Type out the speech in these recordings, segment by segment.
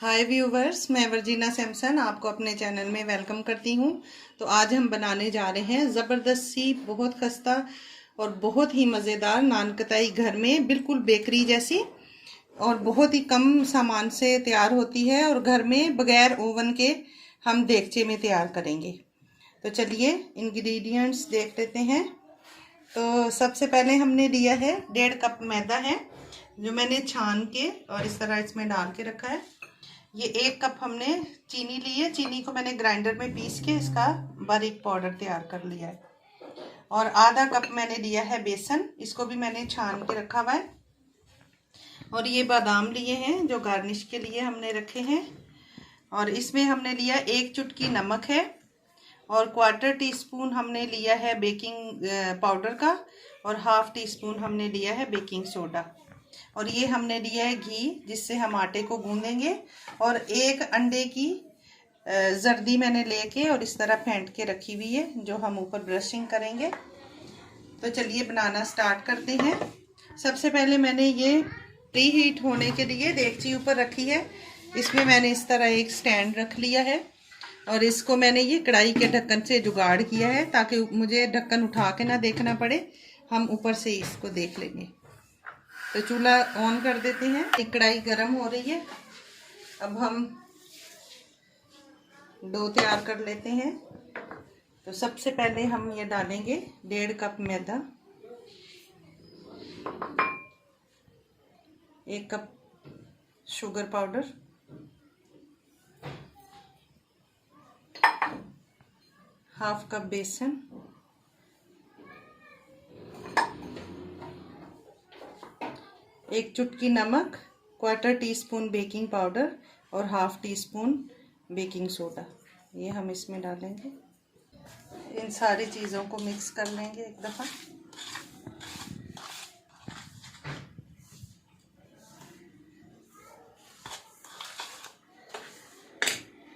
हाय viewers, मैं Virginia Samson आपको अपने चैनल में वेलकम करती हूँ। तो आज हम बनाने जा रहे हैं ज़बरदस्त सी, बहुत खस्ता और बहुत ही मज़ेदार नान कताई। घर में बिल्कुल बेकरी जैसी और बहुत ही कम सामान से तैयार होती है और घर में बगैर ओवन के हम देगचे में तैयार करेंगे। तो चलिए इंग्रेडिएंट्स देख लेते हैं। तो सबसे पहले हमने लिया है 1.5 कप मैदा है, जो मैंने छान के और इस तरह इसमें डाल के रखा है। ये 1 कप हमने चीनी ली है। चीनी को मैंने ग्राइंडर में पीस के इसका बारीक पाउडर तैयार कर लिया है। और आधा कप मैंने लिया है बेसन, इसको भी मैंने छान के रखा हुआ है। और ये बादाम लिए हैं जो गार्निश के लिए हमने रखे हैं। और इसमें हमने लिया 1 चुटकी नमक है और 1/4 टीस्पून हमने लिया है बेकिंग पाउडर का और 1/2 टीस्पून हमने लिया है बेकिंग सोडा। और ये हमने लिया है घी, जिससे हम आटे को गूंदेंगे। और 1 अंडे की जर्दी मैंने लेके और इस तरह फेंट के रखी हुई है, जो हम ऊपर ब्रशिंग करेंगे। तो चलिए बनाना स्टार्ट करते हैं। सबसे पहले मैंने ये प्री हीट होने के लिए देगची ऊपर रखी है। इसमें मैंने इस तरह एक स्टैंड रख लिया है और इसको मैंने ये कढ़ाई के ढक्कन से जुगाड़ किया है, ताकि मुझे ढक्कन उठा के ना देखना पड़े, हम ऊपर से इसको देख लेंगे। तो चूल्हा ऑन कर देते हैं। एक कढ़ाई गर्म हो रही है। अब हम डो तैयार कर लेते हैं। तो सबसे पहले हम ये डालेंगे 1.5 कप मैदा, 1 कप शुगर पाउडर, 1/2 कप बेसन, 1 चुटकी नमक, 1/4 टीस्पून बेकिंग पाउडर और 1/2 टीस्पून बेकिंग सोडा, ये हम इसमें डालेंगे। इन सारी चीज़ों को मिक्स कर लेंगे एक दफ़ा।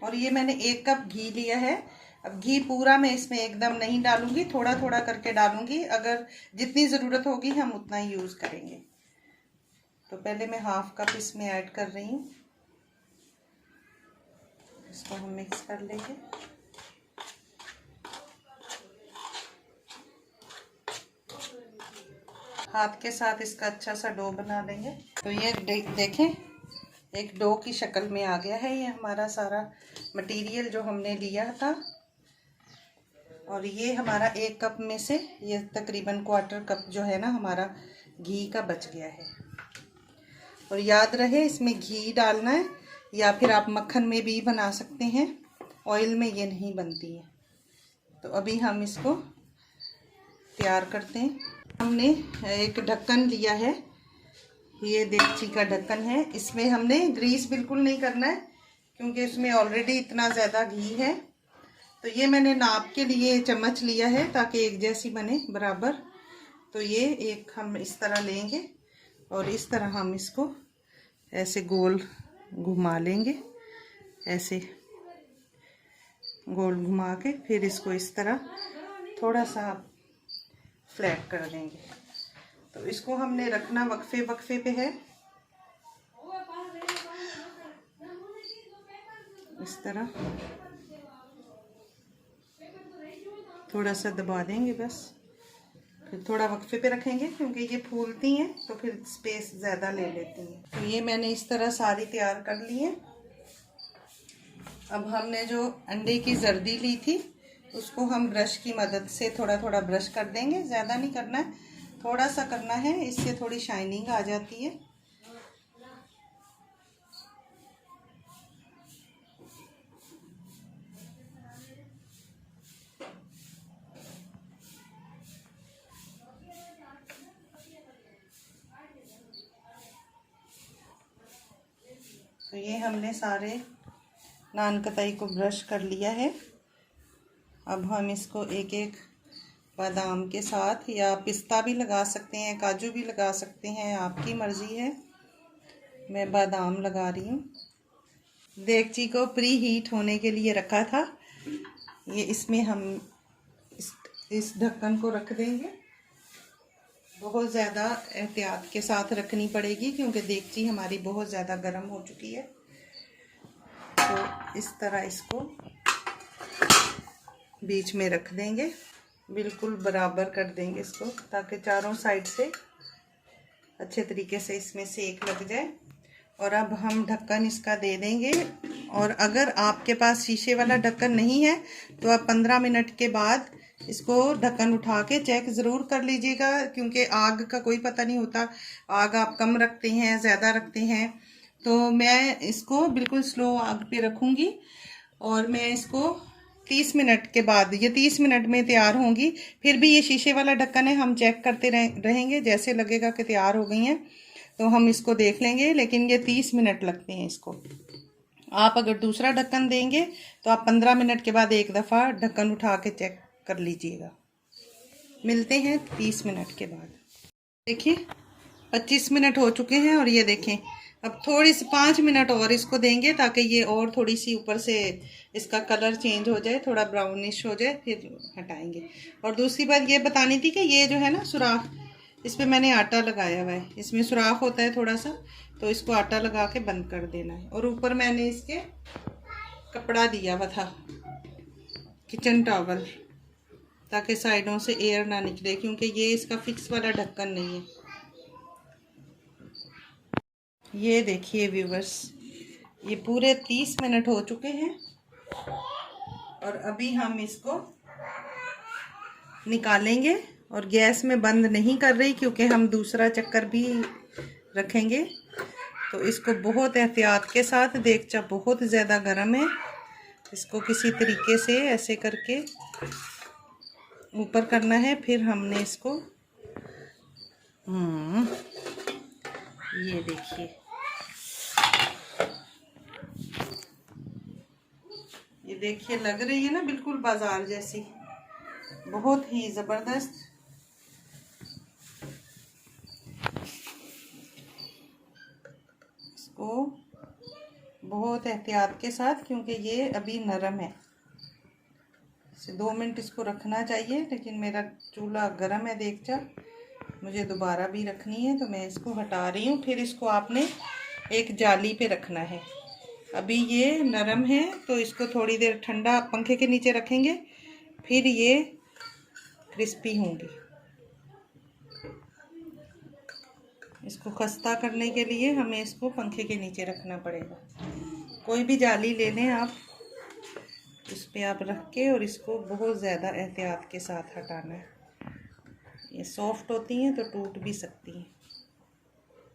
और ये मैंने 1 कप घी लिया है। अब घी पूरा मैं इसमें एकदम नहीं डालूंगी, थोड़ा थोड़ा करके डालूंगी। अगर जितनी ज़रूरत होगी हम उतना ही यूज़ करेंगे। तो पहले मैं 1/2 कप इसमें ऐड कर रही हूँ। इसको हम मिक्स कर लेंगे। हाथ के साथ इसका अच्छा सा डो बना लेंगे। तो ये देखें, एक डो की शक्ल में आ गया है ये हमारा सारा मटेरियल जो हमने लिया था। और ये हमारा 1 कप में से ये तकरीबन 1/4 कप जो है ना हमारा घी का बच गया है। और याद रहे, इसमें घी डालना है, या फिर आप मक्खन में भी बना सकते हैं, ऑयल में ये नहीं बनती है। तो अभी हम इसको तैयार करते हैं। हमने एक ढक्कन लिया है, ये देगची का ढक्कन है। इसमें हमने ग्रीस बिल्कुल नहीं करना है, क्योंकि इसमें ऑलरेडी इतना ज़्यादा घी है। तो ये मैंने नाप के लिए चम्मच लिया है, ताकि एक जैसी बने बराबर। तो ये एक हम इस तरह लेंगे और इस तरह हम इसको ऐसे गोल घुमा लेंगे। ऐसे गोल घुमा के फिर इसको इस तरह थोड़ा सा फ्लैट कर देंगे। तो इसको हमने रखना वक्फे वक्फे पे है, इस तरह थोड़ा सा दबा देंगे बस। फिर थोड़ा वक्फे पे रखेंगे, क्योंकि ये फूलती हैं तो फिर स्पेस ज़्यादा ले लेती हैं। तो ये मैंने इस तरह सारी तैयार कर ली है। अब हमने जो अंडे की जर्दी ली थी, उसको हम ब्रश की मदद से थोड़ा थोड़ा ब्रश कर देंगे। ज़्यादा नहीं करना है, थोड़ा सा करना है, इससे थोड़ी शाइनिंग आ जाती है। तो ये हमने सारे नान कताई को ब्रश कर लिया है। अब हम इसको एक एक बादाम के साथ, या पिस्ता भी लगा सकते हैं, काजू भी लगा सकते हैं, आपकी मर्ज़ी है। मैं बादाम लगा रही हूँ। देगची को प्री हीट होने के लिए रखा था। ये इसमें हम इस ढक्कन को रख देंगे। बहुत ज़्यादा एहतियात के साथ रखनी पड़ेगी, क्योंकि देगची हमारी बहुत ज़्यादा गर्म हो चुकी है। इस तरह इसको बीच में रख देंगे, बिल्कुल बराबर कर देंगे इसको, ताकि चारों साइड से अच्छे तरीके से इसमें सेक लग जाए। और अब हम ढक्कन इसका दे देंगे। और अगर आपके पास शीशे वाला ढक्कन नहीं है तो आप 15 मिनट के बाद इसको ढक्कन उठा के चेक ज़रूर कर लीजिएगा, क्योंकि आग का कोई पता नहीं होता, आग आप कम रखते हैं ज़्यादा रखते हैं। तो मैं इसको बिल्कुल स्लो आग पे रखूँगी और मैं इसको 30 मिनट के बाद, ये 30 मिनट में तैयार होंगी। फिर भी ये शीशे वाला ढक्कन है, हम चेक करते रहेंगे, जैसे लगेगा कि तैयार हो गई हैं तो हम इसको देख लेंगे, लेकिन ये 30 मिनट लगते हैं इसको। आप अगर दूसरा ढक्कन देंगे तो आप 15 मिनट के बाद एक दफ़ा ढक्कन उठा के चेक कर लीजिएगा। मिलते हैं 30 मिनट के बाद। देखिए 25 मिनट हो चुके हैं और ये देखें, अब थोड़ी सी 5 मिनट और इसको देंगे ताकि ये और थोड़ी सी ऊपर से इसका कलर चेंज हो जाए, थोड़ा ब्राउनिश हो जाए, फिर हटाएंगे। और दूसरी बात ये बतानी थी कि ये जो है ना सुराख, इस पर मैंने आटा लगाया हुआ है, इसमें सुराख होता है थोड़ा सा, तो इसको आटा लगा के बंद कर देना है। और ऊपर मैंने इसके कपड़ा दिया हुआ था, किचन टॉवल, ताकि साइडों से एयर ना निकले, क्योंकि ये इसका फिक्स वाला ढक्कन नहीं है। ये देखिए व्यूवर्स, ये पूरे 30 मिनट हो चुके हैं और अभी हम इसको निकालेंगे। और गैस में बंद नहीं कर रही, क्योंकि हम दूसरा चक्कर भी रखेंगे। तो इसको बहुत एहतियात के साथ, देगचा बहुत ज़्यादा गर्म है, इसको किसी तरीके से ऐसे करके ऊपर करना है। फिर हमने इसको ये देखिए, ये देखिए लग रही है ना बिल्कुल बाजार जैसी, बहुत ही ज़बरदस्त। इसको बहुत एहतियात के साथ, क्योंकि ये अभी नरम है, इसे 2 मिनट इसको रखना चाहिए, लेकिन मेरा चूल्हा गर्म है देगचा, मुझे दोबारा भी रखनी है, तो मैं इसको हटा रही हूँ। फिर इसको आपने एक जाली पे रखना है। अभी ये नरम है तो इसको थोड़ी देर ठंडा पंखे के नीचे रखेंगे, फिर ये क्रिस्पी होंगी। इसको खस्ता करने के लिए हमें इसको पंखे के नीचे रखना पड़ेगा। कोई भी जाली ले लें आप, इस पे आप रख के, और इसको बहुत ज़्यादा एहतियात के साथ हटाना है। ये सॉफ्ट होती हैं तो टूट भी सकती हैं।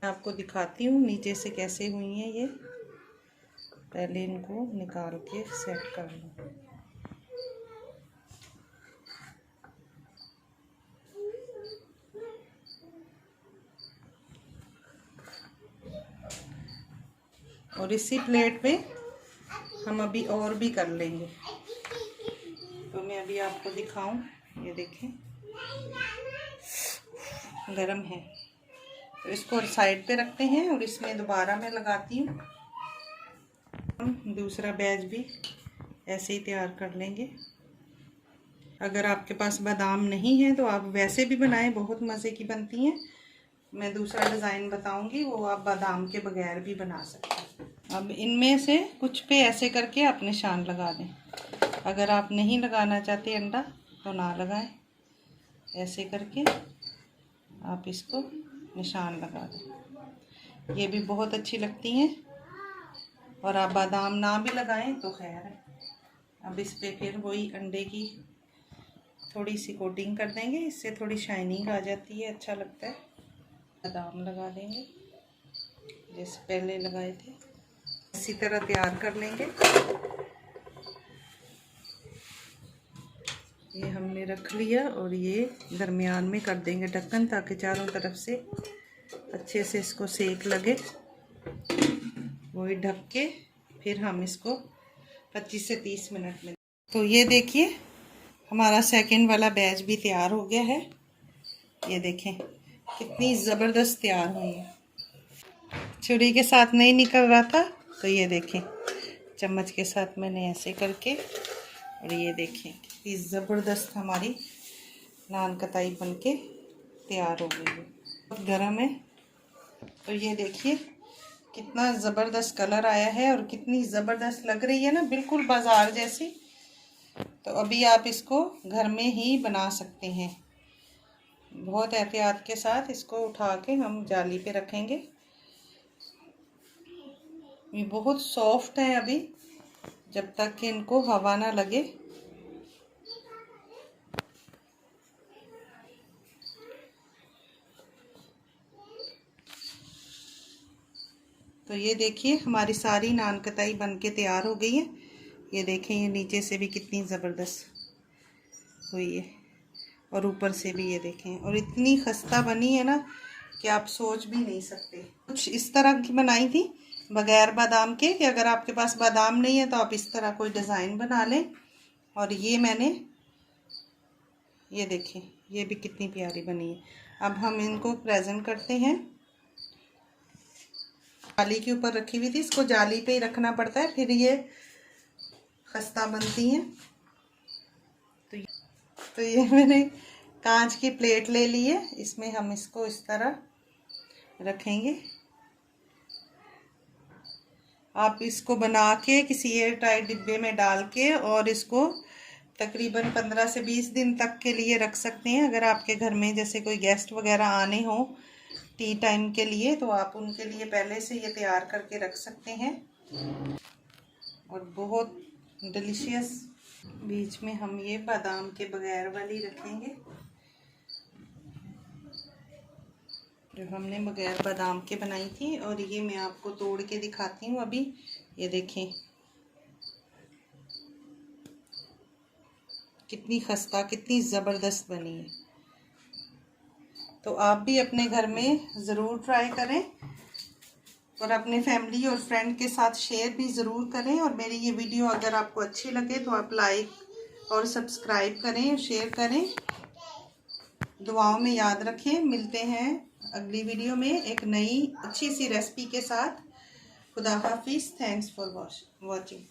मैं आपको दिखाती हूँ नीचे से कैसे हुई हैं ये। पहले इनको निकाल के सेट कर लूँ। और इसी प्लेट पे हम अभी और भी कर लेंगे। तो मैं अभी आपको दिखाऊं, ये देखें गरम है, तो इसको साइड पे रखते हैं और इसमें दोबारा मैं लगाती हूँ। हम दूसरा बैच भी ऐसे ही तैयार कर लेंगे। अगर आपके पास बादाम नहीं है तो आप वैसे भी बनाएं, बहुत मज़े की बनती हैं। मैं दूसरा डिज़ाइन बताऊंगी, वो आप बादाम के बगैर भी बना सकते हैं। अब इनमें से कुछ पे ऐसे करके आप निशान लगा दें। अगर आप नहीं लगाना चाहते अंडा तो ना लगाएं, ऐसे करके आप इसको निशान लगा दें। ये भी बहुत अच्छी लगती हैं। और आप बादाम ना भी लगाएं तो खैर है। अब इस पे फिर वही अंडे की थोड़ी सी कोटिंग कर देंगे, इससे थोड़ी शाइनिंग आ जाती है, अच्छा लगता है। बादाम लगा देंगे जैसे पहले लगाए थे, इसी तरह तैयार कर लेंगे। ये हमने रख लिया और ये दरमियान में कर देंगे ढक्कन, ताकि चारों तरफ से अच्छे से इसको सेक लगे। वही ढक के फिर हम इसको 25 से 30 मिनट में। तो ये देखिए हमारा सेकंड वाला बैच भी तैयार हो गया है। ये देखें कितनी ज़बरदस्त तैयार हुई है। छुरी के साथ नहीं निकल रहा था, तो ये देखें चम्मच के साथ मैंने ऐसे करके, और ये देखें कितनी ज़बरदस्त हमारी नान कताई बनके तैयार हो गई है। बहुत गर्म है। तो ये देखिए कितना ज़बरदस्त कलर आया है और कितनी ज़बरदस्त लग रही है ना, बिल्कुल बाज़ार जैसी। तो अभी आप इसको घर में ही बना सकते हैं। बहुत एहतियात के साथ इसको उठा के हम जाली पे रखेंगे। ये बहुत सॉफ्ट है अभी, जब तक कि इनको हवा ना लगे। तो ये देखिए हमारी सारी नान कताई बन के तैयार हो गई है। ये देखें, ये नीचे से भी कितनी ज़बरदस्त हुई है और ऊपर से भी ये देखें, और इतनी खस्ता बनी है ना कि आप सोच भी नहीं सकते। कुछ इस तरह की बनाई थी बगैर बादाम के, कि अगर आपके पास बादाम नहीं है तो आप इस तरह कोई डिज़ाइन बना लें। और ये मैंने, ये देखें, ये भी कितनी प्यारी बनी है। अब हम इनको प्रेजेंट करते हैं। जाली के ऊपर रखी हुई थी, इसको जाली पे ही रखना पड़ता है, फिर ये खस्ता बनती हैं। तो ये मैंने कांच की प्लेट ले ली है, इसमें हम इसको इस तरह रखेंगे। आप इसको बना के किसी एयर टाइट डिब्बे में डाल के और इसको तकरीबन 15 से 20 दिन तक के लिए रख सकते हैं। अगर आपके घर में जैसे कोई गेस्ट वगैरह आने हो टी टाइम के लिए, तो आप उनके लिए पहले से ये तैयार करके रख सकते हैं। और बहुत डिलीशियस। बीच में हम ये बादाम के बगैर वाली रखेंगे, जो हमने बगैर बादाम के बनाई थी। और ये मैं आपको तोड़ के दिखाती हूँ अभी। ये देखें कितनी खस्ता, कितनी ज़बरदस्त बनी है। तो आप भी अपने घर में ज़रूर ट्राई करें और अपने फैमिली और फ्रेंड के साथ शेयर भी ज़रूर करें। और मेरी ये वीडियो अगर आपको अच्छी लगे तो आप लाइक और सब्सक्राइब करें, शेयर करें। दुआओं में याद रखें। मिलते हैं अगली वीडियो में एक नई अच्छी सी रेसिपी के साथ। खुदा हाफिज़। Thanks for watching.